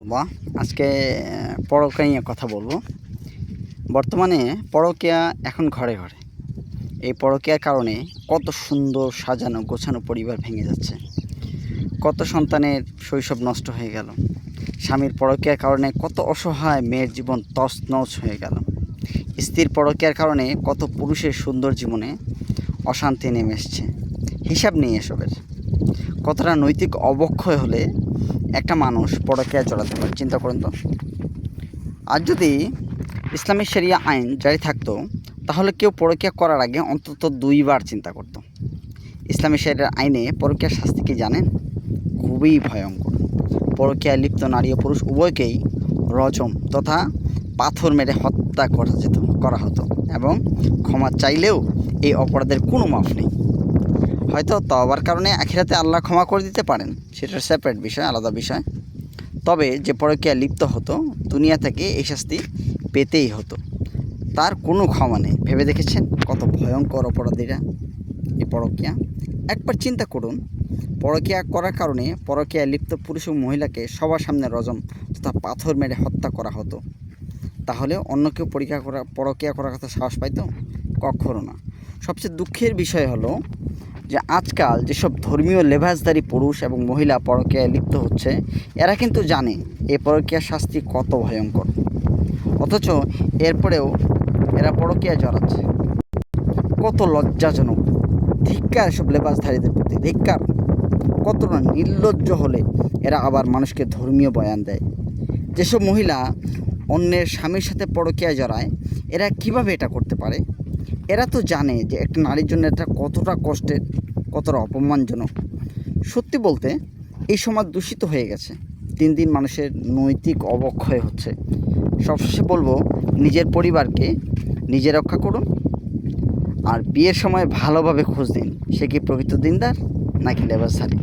বাহ! আজকে পরকীয়া নিয়ে কথা বলবো। বর্তমানে পরকীয়া এখন ঘরে, ঘরে। এই পরকীয়ার কারণে কত সুন্দর সাজানো গোছানো পরিবার ভেঙে যাচ্ছে। কত সন্তানের শৈশব নষ্ট হয়ে গেল। স্বামীর পরকীয়ার কারণে কত অসহায় মেয়ের জীবন তছনছ হয়ে গেল। স্ত্রীর পরকীয়ার কারণে কত পুরুষের সুন্দর জীবনে অশান্তি নেমে এসছে। হিসাব নেই এসবের। কতটা নৈতিক অবক্ষয় হলে একটা মানুষ পরকীয়ায় জড়াতে পারে, চিন্তা করুন তো। আর যদি ইসলামী শরিয়া আইন জারি থাকতো, তাহলে কেউ পরকীয়া করার আগে অন্তত ২ বার চিন্তা করত। ইসলামী শরিয়ার আইনে পরকীয়ার শাস্তি কি জানেন? খুবই ভয়ঙ্কর। পরকীয়ায় লিপ্ত নারী ও পুরুষ উভয়কেই রজম তথা পাথর মেরে হত্যা করা হতো এবং ক্ষমা চাইলেও এই অপরাধের কোনো মাফ নেই। হয়তো তওবার কারণে আখিরাতে আল্লাহ ক্ষমা করে দিতে পারেন, সেটা সেপারেট বিষয়, আলাদা বিষয়। তবে যে পরকীয়ায় লিপ্ত হতো, দুনিয়া থেকে এই শাস্তি পেতেই হতো। তার কোনো ক্ষমা নেই। ভেবে দেখেছেন কত ভয়ঙ্কর অপরাধীরা এই পরকীয়া? একবার চিন্তা করুন, পরকীয়া করার কারণে পরকীয়ায় লিপ্ত পুরুষ ও মহিলাকে সবার সামনে রজম তথা পাথর মেরে হত্যা করা হতো। তাহলে অন্য কেউ পরকীয়া করার কথা সাহস পাইতো? কখনো না। সবচেয়ে দুঃখের বিষয় হলো যে আজকাল যেসব ধর্মীয় লেবাসধারী পুরুষ এবং মহিলা পরকীয়ায় লিপ্ত হচ্ছে, এরা কিন্তু জানে এই পরকীয়ার শাস্তি কত ভয়ঙ্কর, অথচ এরপরেও এরা পরকীয়ায় জড়াচ্ছে। কত লজ্জাজনক! ধিক্কার এসব লেবাসধারীদের প্রতি, ধিক্কার! কতটা নির্লজ্জ হলে এরা আবার মানুষকে ধর্মীয় বয়ান দেয়। যেসব মহিলা অন্যের স্বামীর সাথে পরকীয়ায় জড়ায়, এরা কিভাবে এটা করতে পারে? এরা তো জানে যে একটা নারীর জন্য এটা কতটা কষ্টের, কতটা অপমানজনক। সত্যি বলতে এই সমাজ দূষিত হয়ে গেছে। দিন দিন মানুষের নৈতিক অবক্ষয় হচ্ছে। সবশেষে বলবো, নিজের পরিবারকে নিজে রক্ষা করুন, আর বিয়ের সময় ভালোভাবে খোঁজ দিন সে কি প্রকৃত দিনদার নাকি লেবাসধারী।